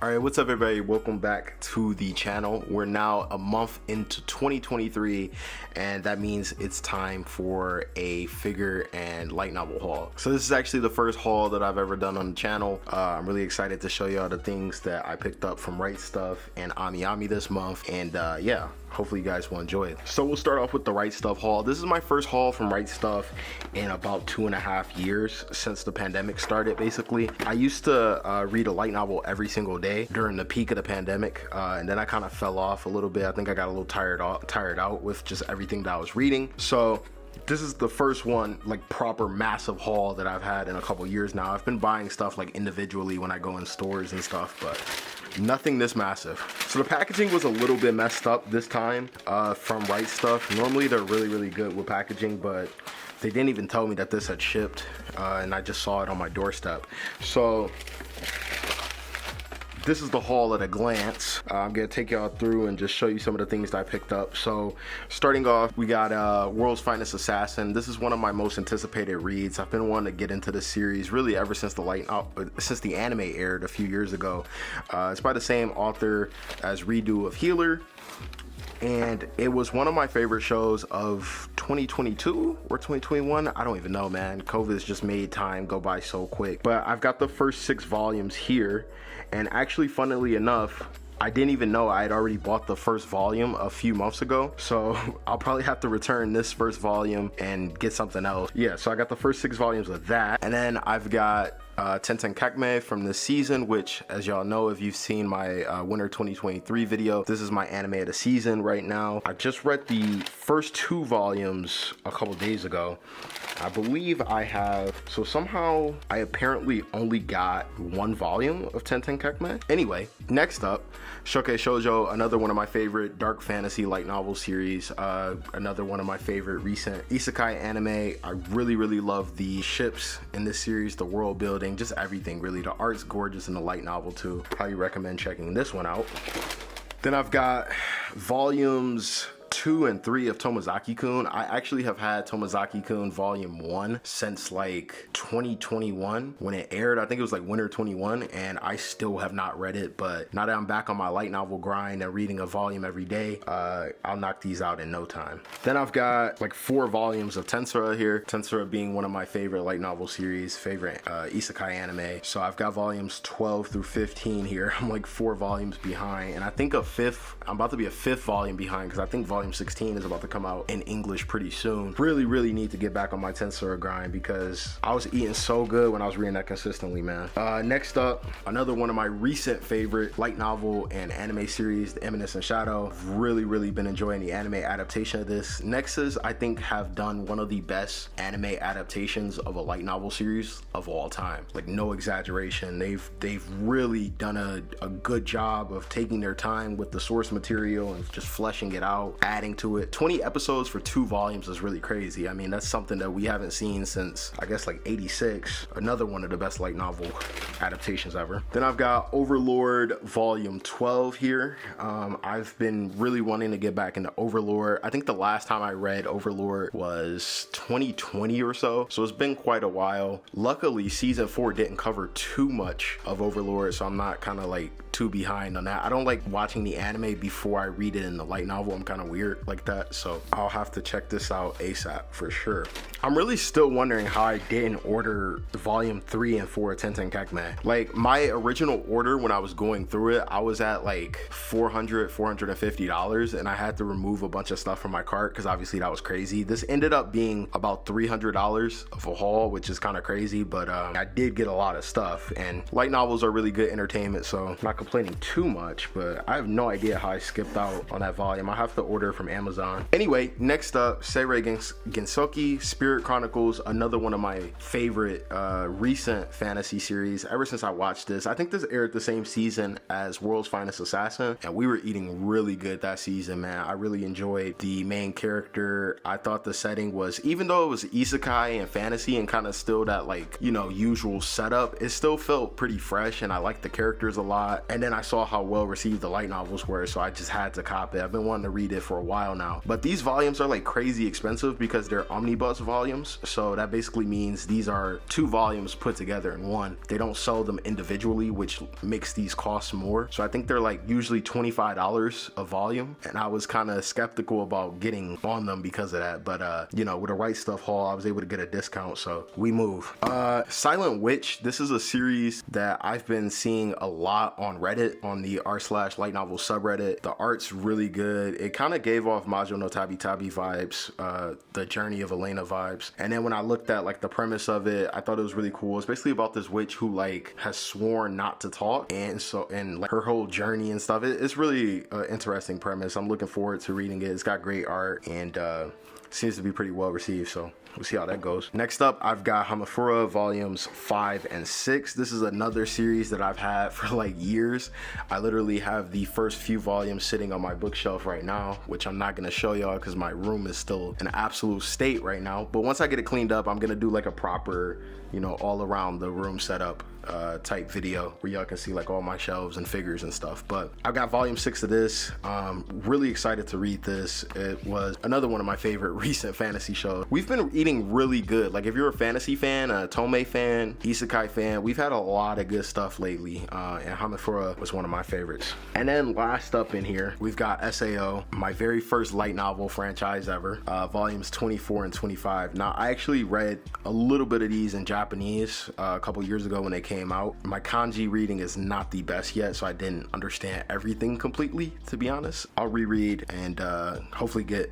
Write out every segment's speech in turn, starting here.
All right, what's up everybody? Welcome back to the channel. We're now a month into 2023 and that means it's time for a figure and light novel haul. So this is actually the first haul that I've ever done on the channel. I'm really excited to show y'all the things that I picked up from Rightstuf and AmiAmi this month, and yeah, hopefully you guys will enjoy it. So we'll start off with the Rightstuf haul. This is my first haul from Rightstuf in about 2.5 years since the pandemic started. Basically, I used to read a light novel every single day during the peak of the pandemic, and then I kind of fell off a little bit. I think I got a little tired out with just everything that I was reading. So this is the first one, like proper massive haul that I've had in a couple years now. I've been buying stuff like individually when I go in stores and stuff, but nothing this massive. So the packaging was a little bit messed up this time from Rightstuf. Normally they're really good with packaging, but they didn't even tell me that this had shipped, and I just saw it on my doorstep. So this is the haul at a glance. I'm gonna take y'all through and just show you some of the things that I picked up. So starting off, we got World's Finest Assassin. This is one of my most anticipated reads. I've been wanting to get into this series really ever since the anime aired a few years ago. It's by the same author as Redo of Healer, and it was one of my favorite shows of 2022 or 2021. I don't even know, man. COVID has just made time go by so quick. But I've got the first 6 volumes here, and actually, funnily enough, I didn't even know I had already bought the first volume a few months ago, so I'll probably have to return this first volume and get something else. Yeah, so I got the first 6 volumes of that, and then I've got Tenten Kakme from this season, which, as y'all know, if you've seen my winter 2023 video, this is my anime of the season right now. I just read the first 2 volumes a couple days ago. I believe I have, so somehow I apparently only got 1 volume of Tenten Kakme. Anyway, next up, Shoukei Shoujo, another one of my favorite dark fantasy light novel series, another one of my favorite recent isekai anime. I really love the ships in this series, the world building, just everything really. The art's gorgeous in the light novel too. Highly recommend checking this one out. Then I've got volumes 2 and 3 of Tomozaki-kun. I actually have had Tomozaki-kun volume 1 since like 2021 when it aired. I think it was like winter 21, and I still have not read it, but now that I'm back on my light novel grind and reading a volume every day, I'll knock these out in no time. Then I've got like 4 volumes of Tensura here. Tensura being one of my favorite light novel series, favorite isekai anime. So I've got volumes 12 through 15 here. I'm like 4 volumes behind, and I think I'm about to be a 5th volume behind, because I think volume 16 is about to come out in English pretty soon. Really need to get back on my Tensura grind, because I was eating so good when I was reading that consistently, man. Next up, another one of my recent favorite light novel and anime series, The Eminence Shadow. I've really been enjoying the anime adaptation of this. Nexus, I think, have done one of the best anime adaptations of a light novel series of all time. Like, no exaggeration. They've really done a good job of taking their time with the source material and just fleshing it out, adding to it. 20 episodes for 2 volumes is really crazy. I mean, that's something that we haven't seen since, I guess, like 86. Another one of the best light novel adaptations ever. Then I've got Overlord volume 12 here. I've been really wanting to get back into Overlord. I think the last time I read Overlord was 2020 or so it's been quite a while. Luckily, season 4 didn't cover too much of Overlord, so I'm not kind of like too behind on that. I don't like watching the anime before I read it in the light novel. I'm kind of weird like that, so I'll have to check this out ASAP for sure. I'm really still wondering how I didn't order volume 3 and 4 of Tenten Kakme. Like, my original order when I was going through it, I was at like $450, and I had to remove a bunch of stuff from my cart because obviously that was crazy. This ended up being about $300 of a haul, which is kind of crazy, but I did get a lot of stuff, and light novels are really good entertainment, so I'm not complaining too much, but I have no idea how I skipped out on that volume. I have to order from Amazon. Anyway, next up, Seirei Gensoki Spirit Chronicles, another one of my favorite recent fantasy series. Ever since I watched this, I think this aired the same season as World's Finest Assassin, and we were eating really good that season, man. I really enjoyed the main character. I thought the setting was, even though it was isekai and fantasy and kind of still that, like, you know, usual setup, it still felt pretty fresh, and I liked the characters a lot. And And then I saw how well received the light novels were, so I just had to cop it. I've been wanting to read it for a while now. But these volumes are like crazy expensive because they're omnibus volumes. So that basically means these are 2 volumes put together in one. They don't sell them individually, which makes these cost more. So I think they're like usually $25 a volume. And I was kind of skeptical about getting on them because of that. But you know, with a Rightstuf haul, I was able to get a discount, so we move. Silent Witch, this is a series that I've been seeing a lot on Reddit, on the r/light novel subreddit. The art's really good. It kind of gave off Majo no Tabi Tabi vibes, the Journey of Elena vibes. And then when I looked at like the premise of it, I thought it was really cool. It's basically about this witch who like has sworn not to talk, and like her whole journey and stuff. It's really an interesting premise. I'm looking forward to reading it. It's got great art and seems to be pretty well received, so we'll see how that goes. Next up, I've got Hamafura volumes 5 and 6. This is another series that I've had for like years. I literally have the first few volumes sitting on my bookshelf right now, which I'm not gonna show y'all because my room is still in an absolute state right now. But once I get it cleaned up, I'm gonna do like a proper, you know, all around the room setup type video where y'all can see like all my shelves and figures and stuff. But I've got volume 6 of this. Really excited to read this. It was another one of my favorite recent fantasy shows. We've been eating really good. Like if you're a fantasy fan, a Tomei fan, Isekai fan, we've had a lot of good stuff lately, and Hamafura was one of my favorites. And then last up in here, we've got SAO, my very first light novel franchise ever, volumes 24 and 25. Now I actually read a little bit of these in Japanese a couple years ago when they came out. My kanji reading is not the best yet, so I didn't understand everything completely, to be honest. I'll reread and hopefully get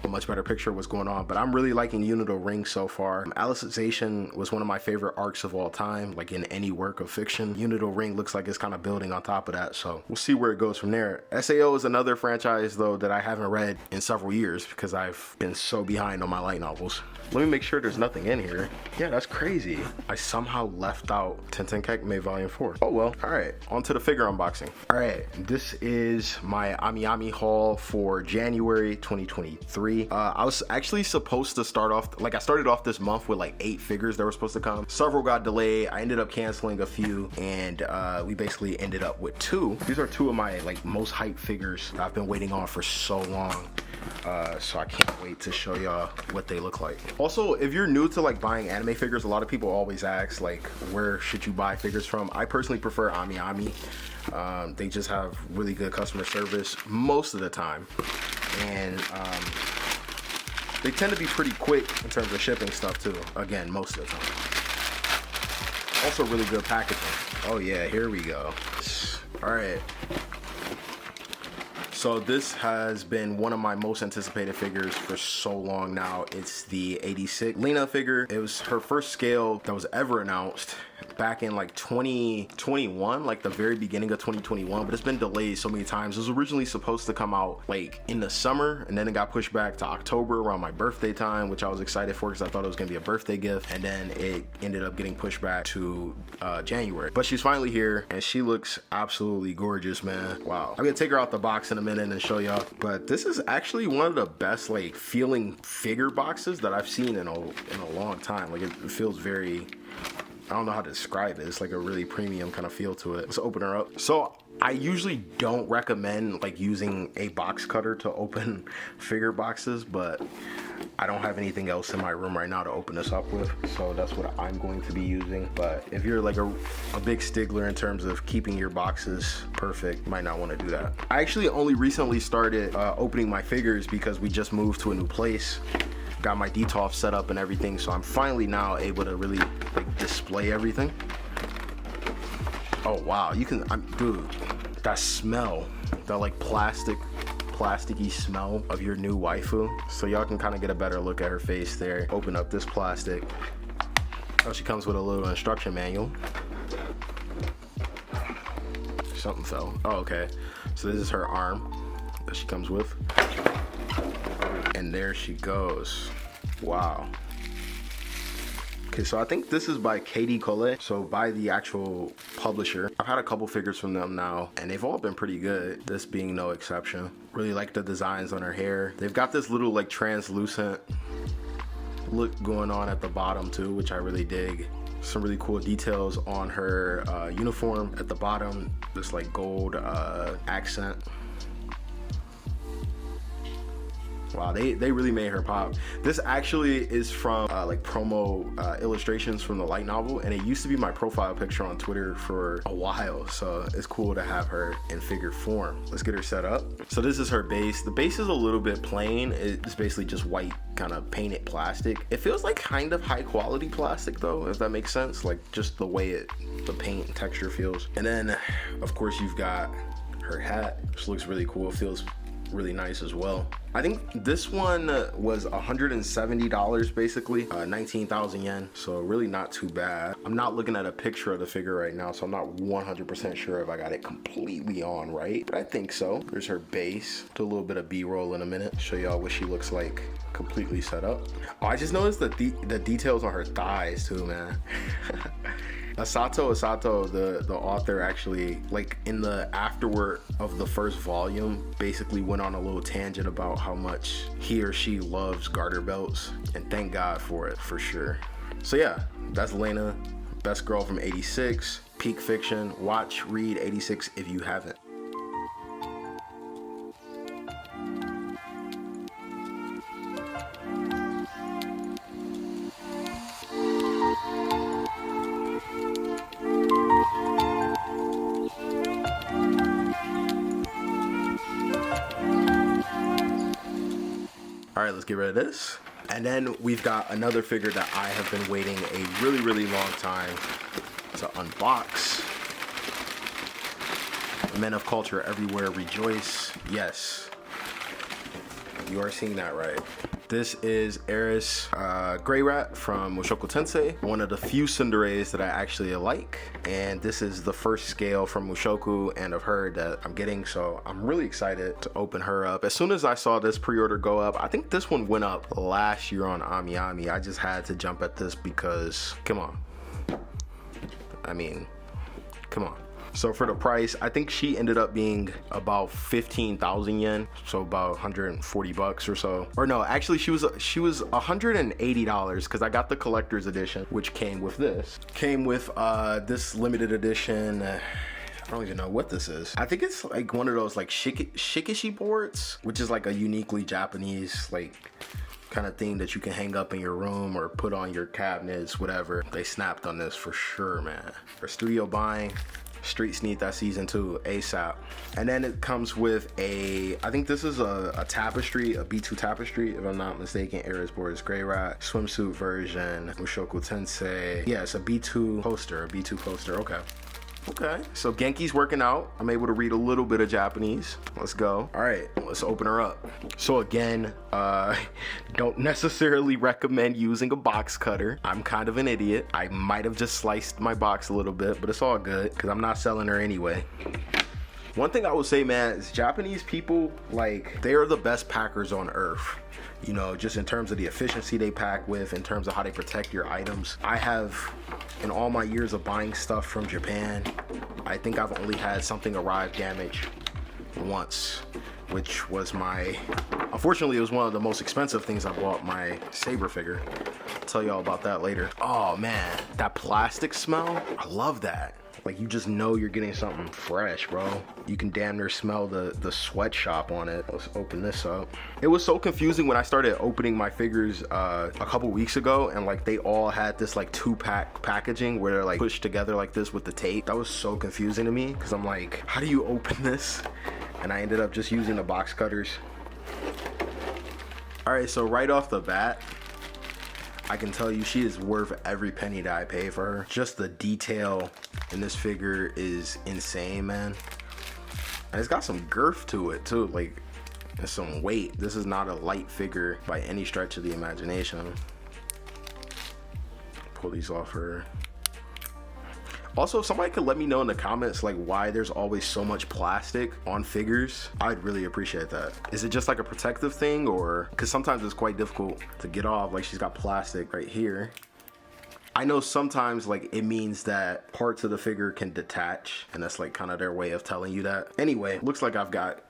a much better picture of what's going on. But I'm really liking Unido Ring so far. Alicization was one of my favorite arcs of all time, like in any work of fiction. Unido Ring looks like it's kind of building on top of that, so we'll see where it goes from there. SAO is another franchise though that I haven't read in several years because I've been so behind on my light novels. Let me make sure there's nothing in here. Yeah, that's crazy. I somehow left out Tentenkekme Volume 4. Oh well. All right, on to the figure unboxing. All right, this is my AmiAmi haul for January 2023. I was actually supposed to start off, like I started off this month with like 8 figures that were supposed to come. Several got delayed. I ended up canceling a few, and we basically ended up with 2. These are 2 of my like most hyped figures that I've been waiting on for so long. So I can't wait to show y'all what they look like. Also, if you're new to like buying anime figures, a lot of people always ask like, where should you buy figures from? I personally prefer AmiAmi. They just have really good customer service most of the time, and they tend to be pretty quick in terms of shipping stuff too. Again, most of the time. Also really good packaging. Oh yeah, here we go. All right. So this has been one of my most anticipated figures for so long now. It's the 86 Lena figure. It was her first scale that was ever announced back in like 2021, like the very beginning of 2021, but it's been delayed so many times. It was originally supposed to come out like in the summer, and then it got pushed back to October around my birthday time, which I was excited for because I thought it was gonna be a birthday gift, and then it ended up getting pushed back to January. But she's finally here, and she looks absolutely gorgeous, man. Wow. I'm gonna take her out the box in a minute and show y'all, but this is actually one of the best like feeling figure boxes that I've seen in a long time. Like it feels very, I don't know how to describe it. It's like a really premium kind of feel to it. Let's open her up. So I usually don't recommend like using a box cutter to open figure boxes, but I don't have anything else in my room right now to open this up with, so that's what I'm going to be using. But if you're like a big stickler in terms of keeping your boxes perfect, you might not want to do that. I actually only recently started opening my figures because we just moved to a new place. Got my DTOF set up and everything, so I'm finally now able to really like display everything. Oh wow, you can, dude, that smell, that like plasticky smell of your new waifu. So y'all can kind of get a better look at her face there. Open up this plastic. Oh, she comes with a little instruction manual. Something fell. Oh, okay. So this is her arm that she comes with. And there she goes. Wow. Okay, so I think this is by KDColle, so by the actual publisher. I've had a couple figures from them now, and they've all been pretty good, this being no exception. Really like the designs on her hair. They've got this little like translucent look going on at the bottom too, which I really dig. Some really cool details on her uniform at the bottom. This like gold accent. Wow, they really made her pop. This actually is from like promo illustrations from the light novel, and it used to be my profile picture on Twitter for a while, so it's cool to have her in figure form. Let's get her set up. So this is her base. The base is a little bit plain. It's basically just white kind of painted plastic. It feels like kind of high quality plastic though, if that makes sense, like just the way the paint and texture feels. And then of course you've got her hat, which looks really cool. It feels really nice as well. I think this one was $170 basically, 19,000 yen, so really not too bad. I'm not looking at a picture of the figure right now, so I'm not 100% sure if I got it completely on right, but I think so. There's her base. Do a little bit of B-roll in a minute, show y'all what she looks like completely set up. Oh, I just noticed the details on her thighs too, man. Asato, the author, actually, like in the afterword of the first volume, basically went on a little tangent about how much he or she loves garter belts, and thank God for it, for sure. So yeah, that's Lena, best girl from 86, peak fiction. Watch, read 86 if you haven't. All right, let's get rid of this. And then we've got another figure that I have been waiting a really long time to unbox. Men of culture everywhere rejoice. Yes, you are seeing that right. This is Eris Gray Rat from Mushoku Tensei, one of the few tsunderes that I actually like. And this is the first scale from Mushoku and of her that I'm getting, so I'm really excited to open her up. As soon as I saw this pre-order go up, I think this one went up last year on AmiAmi. I just had to jump at this because, come on. I mean, come on. So for the price, I think she ended up being about 15,000 yen, so about 140 bucks or so. Or no, actually she was $180 because I got the collector's edition, which came with this. Came with this limited edition. I don't even know what this is. I think it's like one of those like shikishi boards, which is like a uniquely Japanese like kind of thing that you can hang up in your room or put on your cabinets, whatever. They snapped on this for sure, man. For studio buying. Streets need that season 2 ASAP. And then it comes with I think this is a tapestry, a B2 tapestry, if I'm not mistaken. Eris Boris Gray Rat, swimsuit version, Mushoku Tensei. Yeah, it's a B2 poster, okay. Okay, so Genki's working out. I'm able to read a little bit of Japanese. Let's go. All right, let's open her up. So again, don't necessarily recommend using a box cutter. I'm kind of an idiot. I might have just sliced my box a little bit, but it's all good because I'm not selling her anyway. One thing I would say, man, is Japanese people, like, they are the best packers on earth. You know, just in terms of the efficiency they pack with, in terms of how they protect your items. I have, in all my years of buying stuff from Japan, I think I've only had something arrive damaged once, which was unfortunately it was one of the most expensive things I bought, my Saber figure. I'll tell y'all about that later. Oh man, that plastic smell, I love that. Like, you just know you're getting something fresh, bro. You can damn near smell the sweatshop on it. Let's open this up. It was so confusing when I started opening my figures a couple weeks ago, and like they all had this like 2-pack packaging where they're like pushed together like this with the tape. That was so confusing to me because I'm like, how do you open this? And I ended up just using the box cutters. All right, so right off the bat, I can tell you she is worth every penny that I pay for her. Just the detail in this figure is insane, man. And it's got some girth to it too, like, and some weight. This is not a light figure by any stretch of the imagination. Pull these off her. Also, if somebody could let me know in the comments like why there's always so much plastic on figures, I'd really appreciate that. Is it just like a protective thing, or because sometimes it's quite difficult to get off? Like, she's got plastic right here. I know sometimes like it means that parts of the figure can detach, and that's like kind of their way of telling you that. Anyway, looks like I've got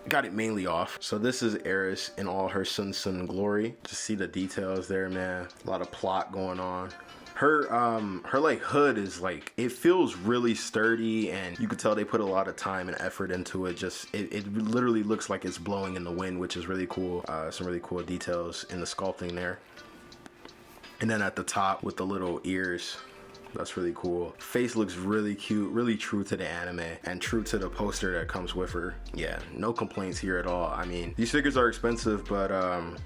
it mainly off. So this is Eris in all her sun glory. Just see the details there, man. A lot of plot going on. Her like hood is like, it feels really sturdy, and you could tell they put a lot of time and effort into it. Just it literally looks like it's blowing in the wind, which is really cool. Some really cool details in the sculpting there. And then at the top with the little ears, that's really cool. Face looks really cute, really true to the anime and true to the poster that comes with her. Yeah, no complaints here at all. I mean, these figures are expensive, but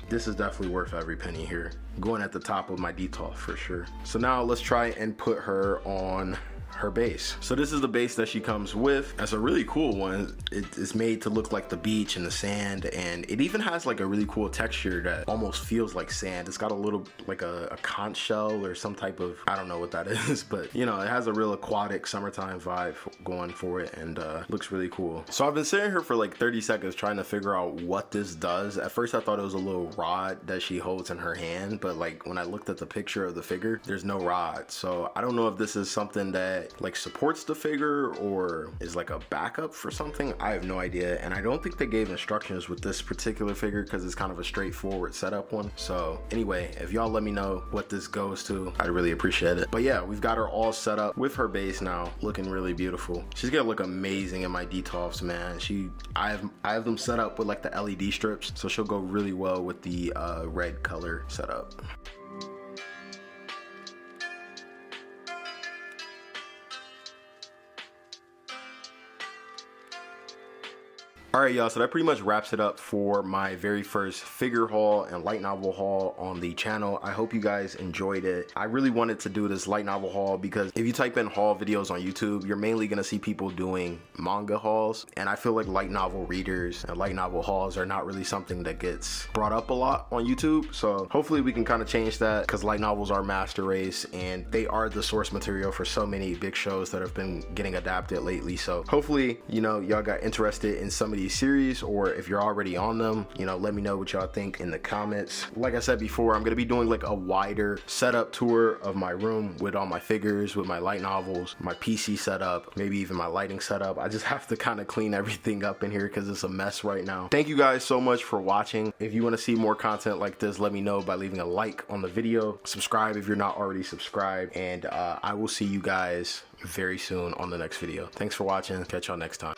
this is definitely worth every penny here. Going at the top of my detail for sure. So now let's try and put her on her base. So this is the base that she comes with. That's a really cool one. It's made to look like the beach and the sand, and it even has like a really cool texture that almost feels like sand. It's got a little like a conch shell or some type of, I don't know what that is, but you know, it has a real aquatic summertime vibe going for it, and looks really cool. So I've been sitting here for like 30 seconds trying to figure out what this does. At first I thought it was a little rod that she holds in her hand, but like when I looked at the picture of the figure, there's no rod. So I don't know if this is something that like supports the figure or is like a backup for something. I have no idea, and I don't think they gave instructions with this particular figure because it's kind of a straightforward setup one. So anyway, if y'all let me know what this goes to, I'd really appreciate it. But yeah, we've got her all set up with her base now, looking really beautiful. She's gonna look amazing in my detofs, man. I have them set up with like the LED strips, so she'll go really well with the red color setup. Alright y'all, so that pretty much wraps it up for my very first figure haul and light novel haul on the channel. I hope you guys enjoyed it. I really wanted to do this light novel haul because if you type in haul videos on YouTube, you're mainly going to see people doing manga hauls, and I feel like light novel readers and light novel hauls are not really something that gets brought up a lot on YouTube. So hopefully we can kind of change that, because light novels are master race and they are the source material for so many big shows that have been getting adapted lately. So hopefully, you know, y'all got interested in some of these series, or if you're already on them, you know, let me know what y'all think in the comments. Like I said before, I'm gonna be doing like a wider setup tour of my room with all my figures, with my light novels, my PC setup, maybe even my lighting setup. I just have to kind of clean everything up in here because it's a mess right now. Thank you guys so much for watching. If you want to see more content like this, let me know by leaving a like on the video. Subscribe if you're not already subscribed, and I will see you guys very soon on the next video. Thanks for watching. Catch y'all next time.